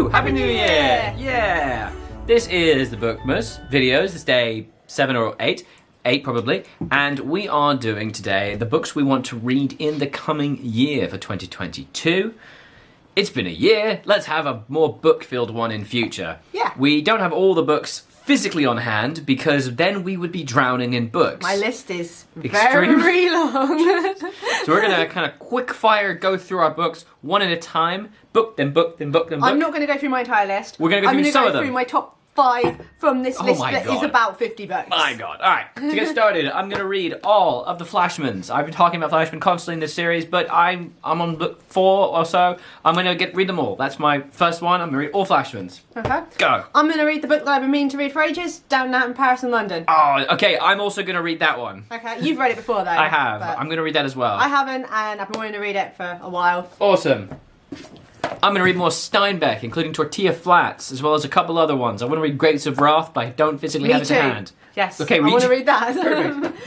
Woo! Happy New Year! Yeah! This is the Bookmas videos. It's day 7 or 8. 8 probably. And we are doing today the books we want to read in the coming year for 2022. It's been a year. Let's have a more book-filled one in future. Yeah. We don't have all the books physically on hand because then we would be drowning in books. My list is Extreme. very long. So we're going to kind of quick fire go through our books one at a time. Book, then book, then book, then book. I'm not going to go through my entire list. We're going to go through some of them. I'm going to go through my top 5 from this list my that God. is about 50 books. My God. All right, to get started, I'm going to read all of the Flashmans. I've been talking about Flashman constantly in this series, but I'm on book 4 or so. I'm going to read them all. That's my first one. I'm going to read all Flashmans. Okay. Go. I'm going to read the book that I've been meaning to read for ages, Down Out in Paris and London. Oh, okay. I'm also going to read that one. Okay, you've read it before though. I have. but I'm going to read that as well. I haven't, and I've been wanting to read it for a while. Awesome. I'm going to read more Steinbeck, including Tortilla Flats, as well as a couple other ones. I want to read Grapes of Wrath, but I don't physically have it to hand. Yes. Okay, I want to read that. Perfect.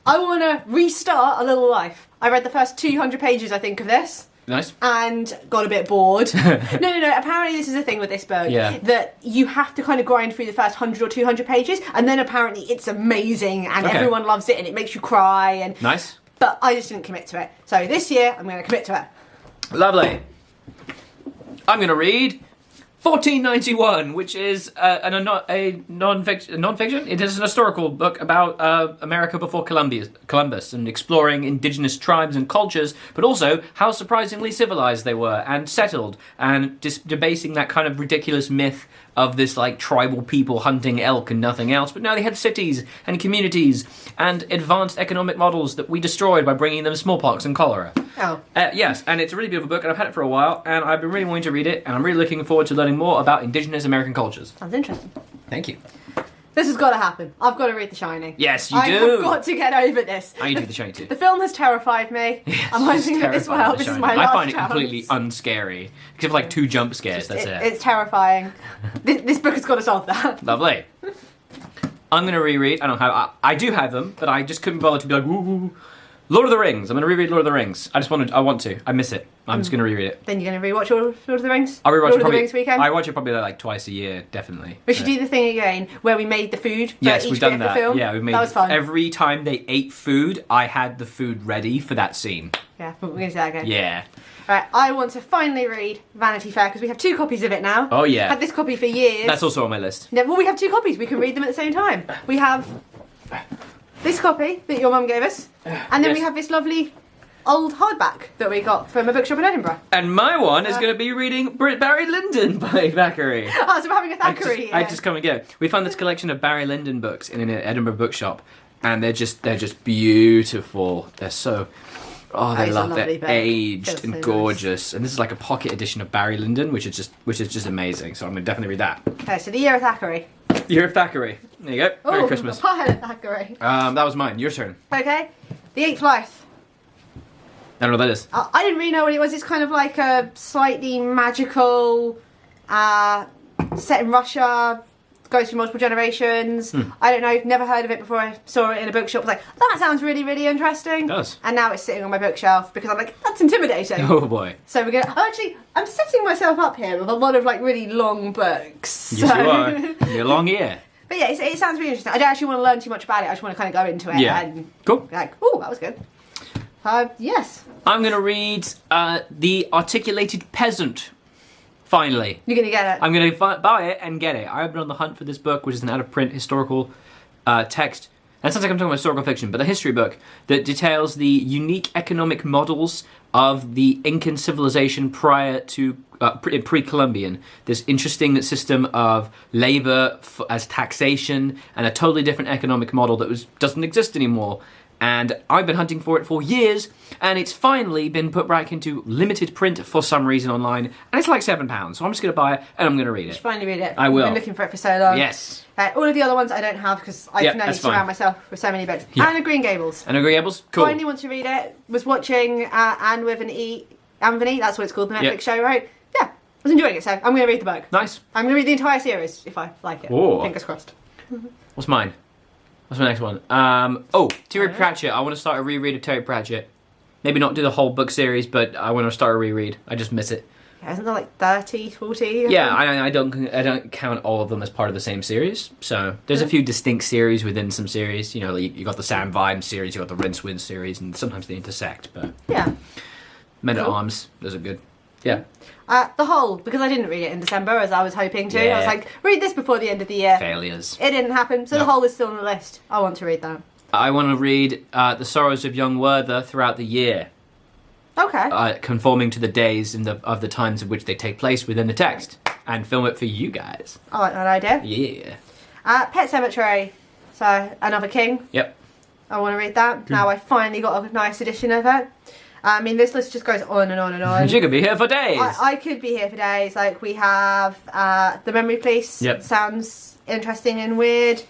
I want to restart A Little Life. I read the first 200 pages, I think, of this. Nice. And got a bit bored. No. Apparently this is the thing with this book. Yeah. That you have to kind of grind through the first 100 or 200 pages, and then apparently it's amazing, and Okay. everyone loves it, and it makes you cry. And Nice. But I just didn't commit to it. So this year, I'm going to commit to it. Lovely. I'm going to read 1491, which is a non-fiction. It is an historical book about America before Columbus and exploring indigenous tribes and cultures, but also how surprisingly civilized they were and settled, and debasing that kind of ridiculous myth of this like tribal people hunting elk and nothing else. But now they had cities and communities and advanced economic models that we destroyed by bringing them smallpox and cholera. Oh. Yes, and it's a really beautiful book, and I've had it for a while, and I've been really wanting to read it, and I'm really looking forward to learning more about indigenous American cultures. Sounds interesting. Thank you. This has got to happen. I've got to read The Shining. Yes, you I do. have got to get over this. I need to read The Shining too. The film has terrified me. Yes, I'm it's hoping that this will terrifying, help. The This is Shining. my I last find it chance. completely unscary. Except for like 2 jump scares, that's it. It's terrifying. This book has got to solve that. Lovely. I'm going to reread. I do have them, but I just couldn't bother to be like, woo. Lord of the Rings. I'm going to reread Lord of the Rings. I want to. I miss it. I'm just going to reread it. Then you're going to rewatch Lord of the Rings? I'll rewatch Lord it of probably. the Rings weekend? I watch it probably like twice a year, definitely. We should do the thing again where we made the food for Yes, each we've bit done of the that. film. Yeah, we made that was fun. Every time they ate food, I had the food ready for that scene. Yeah, but we're going to do that again. Yeah. Right, I want to finally read Vanity Fair because we have 2 copies of it now. Oh yeah. Had this copy for years. That's also on my list. Yeah, well, we have 2 copies. We can read them at the same time. We have this copy that your mum gave us, and then Yes. we have this lovely old hardback that we got from a bookshop in Edinburgh. And my one is going to be reading Barry Lyndon by Thackeray. Oh, so we're having a Thackeray. I just come and go. We found this collection of Barry Lyndon books in an Edinburgh bookshop, and they're just beautiful. They're so. Oh, they That is a love. lovely They're book. aged Feels and so gorgeous, and this is like a pocket edition of Barry Lyndon, which is just amazing. So I'm going to definitely read that. Okay, so the year of Thackeray. Year of Thackeray. There you go. Merry Oh, Christmas. a pile of Thackeray. That was mine. Your turn. Okay, The Eighth Life. I don't know what that is. I didn't really know what it was. It's kind of like a slightly magical, set in Russia, goes through multiple generations. I don't know, never heard of it before I saw it in a bookshop. I was like, that sounds really, really interesting. It does. And now it's sitting on my bookshelf because I'm like, that's intimidating. Oh boy. So we're gonna. I'm setting myself up here with a lot of like really long books. Yes, so. you are. You're a long ear. But yeah, it sounds really interesting. I don't actually want to learn too much about it. I just want to kind of go into it and Cool. be like, oh, that was good. Yes. I'm going to read The Articulated Peasant, finally. You're going to get it. I'm going to buy it and get it. I've been on the hunt for this book, which is an out-of-print historical text. And it sounds like I'm talking about historical fiction, but a history book that details the unique economic models of the Incan civilization prior to pre-Columbian. This interesting system of labor as taxation and a totally different economic model that doesn't exist anymore. And I've been hunting for it for years, and it's finally been put back into limited print for some reason online, and it's like £7, so I'm just going to buy it, and I'm going to read You should it. finally read it. I will. I've been looking for it for so long. Yes. All of the other ones I don't have because I can only that's surround fine. myself with so many books. Yeah. Anne of Green Gables. And agreeables? Cool. Finally want to read it. Was watching Anne with an E. Anthony, that's what it's called, the Netflix show, right? Yeah, I was enjoying it, so I'm going to read the book. Nice. I'm going to read the entire series if I like it. Ooh. Fingers crossed. What's mine? What's my next one? Terry Pratchett. I want to start a reread of Terry Pratchett. Maybe not do the whole book series, but I want to start a reread. I just miss it. Isn't there like 30, 40? Yeah, I don't count all of them as part of the same series. So there's a few distinct series within some series. You know, you got the Sam Vimes series, you got the Rincewind series, and sometimes they intersect. But Yeah. Men at Arms, those are good. Yeah. The Whole, because I didn't read it in December as I was hoping to. Yeah. I was like, read this before the end of the year. Failures. It didn't happen, so No. The Whole is still on the list. I want to read that. I want to read The Sorrows of Young Werther throughout the year, Okay. conforming to the days of the times in which they take place within the text, and film it for you guys. I like that idea. Yeah. Pet Sematary, so Another King. Yep. I want to read that. Now I finally got a nice edition of it. I mean, this list just goes on and on and on. You could be here for days. I could be here for days. Like, we have The Memory Police. Yep. Sounds interesting and weird.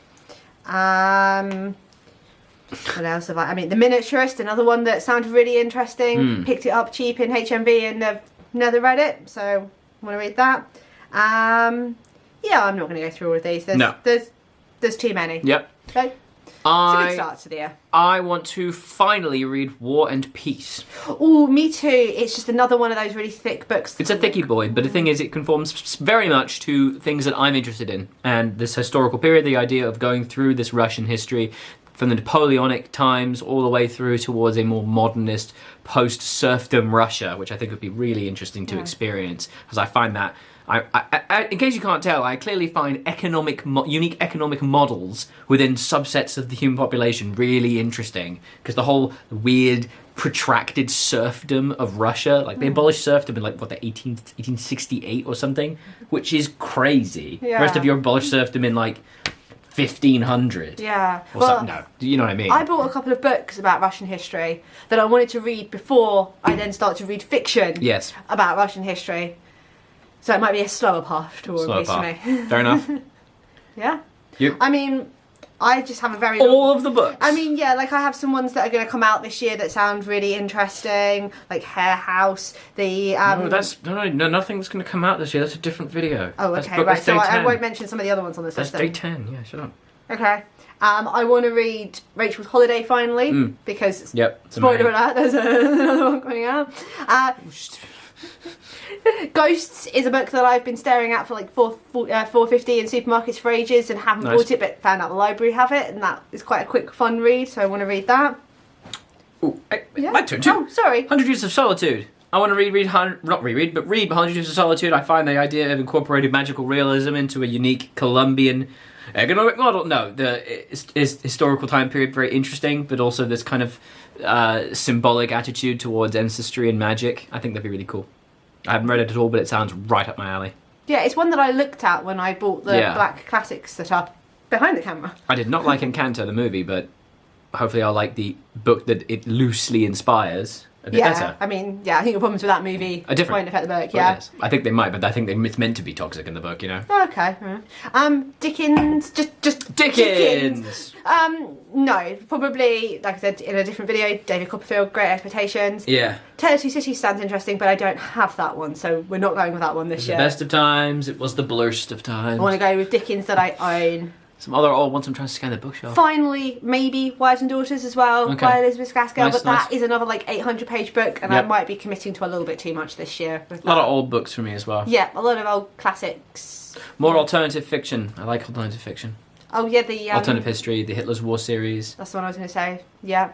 What else have I mean, The Miniaturist, another one that sounded really interesting. Picked it up cheap in HMV and I've never read it, so I want to read that. Yeah, I'm not going to go through all of these. There's too many. Yep. So, it's a good start to the year. I want to finally read War and Peace. Oh, me too. It's just another one of those really thick books. It's a thickie boy, but the thing is, it conforms very much to things that I'm interested in. And this historical period, the idea of going through this Russian history from the Napoleonic times all the way through towards a more modernist post-serfdom Russia, which I think would be really interesting to experience, because I find that, in case you can't tell, I clearly find unique economic models within subsets of the human population really interesting, because the whole weird protracted serfdom of Russia, like they abolished serfdom in 1868 or something, which is crazy. Yeah. The rest of Europe abolished serfdom in 1500. Yeah. Or something. No, you know what I mean? I bought a couple of books about Russian history that I wanted to read before I then start to read fiction Yes. about Russian history. So it might be a slower path toward Slow this path. to me. Fair enough. Yeah. You? I mean, I just have a very All of the books. I mean, yeah, like I have some ones that are going to come out this year that sound really interesting, like Hare House. The no, nothing's going to come out this year. That's a different video. Oh, That's okay, book- right. that's So day I 10. won't mention some of the other ones on this That's list. day 10. Yeah, shut up. Okay. I want to read Rachel's Holiday finally because Yep. it's spoiler amazing. alert, there's another one coming out. Ghosts is a book that I've been staring at for like $4.50 in supermarkets for ages and haven't Nice. bought it, but found out the library have it, and that is quite a quick, fun read. So I want to read that. Ooh, Yeah. my turn too. Oh, sorry. 100 Years of Solitude. I want to read 100 Years of Solitude. I find the idea of incorporating magical realism into a unique Colombian economic model. No, the historical time period very interesting, but also this kind of symbolic attitude towards ancestry and magic. I think that'd be really cool. I haven't read it at all, but it sounds right up my alley. Yeah, it's one that I looked at when I bought the Black Classics that are behind the camera. I did not like Encanto, the movie, but hopefully I'll like the book that it loosely inspires a bit better. I mean, yeah, I think the problems with that movie Are different. won't affect the book, Well, yeah. yes. I think they might, but I think it's meant to be toxic in the book, you know? Okay. Dickens, just Dickens! No, probably, like I said in a different video, David Copperfield, Great Expectations. Yeah. Tale of Two Cities sounds interesting, but I don't have that one, so we're not going with that one this The year. best of times, it was the blurst of times. I want to go with Dickens that I own. Some other old ones I'm trying to scan the bookshelf. Finally, maybe Wives and Daughters as well, Okay. by Elizabeth Gaskell, Nice, but that is another like 800-page book, and Yep. I might be committing to a little bit too much this year. With A lot that. of old books for me as well. Yeah, a lot of old classics. More alternative fiction. I like alternative fiction. Oh yeah, the Alternative history, the Hitler's War series. That's the one I was going to say. Yeah.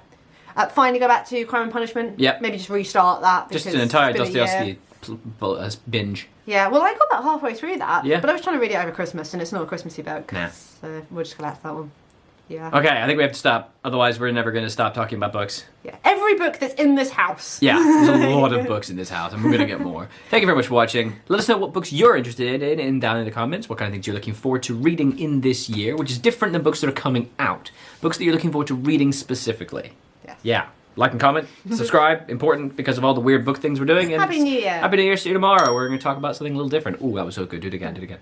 Finally, go back to Crime and Punishment. Yep. Maybe just restart that. Just because an entire it's been a year. Dostoevsky binge. Yeah. Well, I got about halfway through that. Yeah. But I was trying to read it over Christmas, and it's not a Christmassy book. Nah. So we'll just go back to that one. Yeah. Okay, I think we have to stop. Otherwise, we're never going to stop talking about books. Yeah. Every book that's in this house. Yeah, there's a lot of books in this house, and we're going to get more. Thank you very much for watching. Let us know what books you're interested in down in the comments. What kind of things you're looking forward to reading in this year, which is different than books that are coming out. Books that you're looking forward to reading specifically. Yes. Yeah. Like and comment, subscribe, important because of all the weird book things we're doing. And Happy New Year. Happy New Year, see you tomorrow. We're going to talk about something a little different. Ooh, that was so good. Do it again, do it again.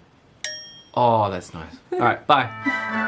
Oh, that's nice. All right, bye.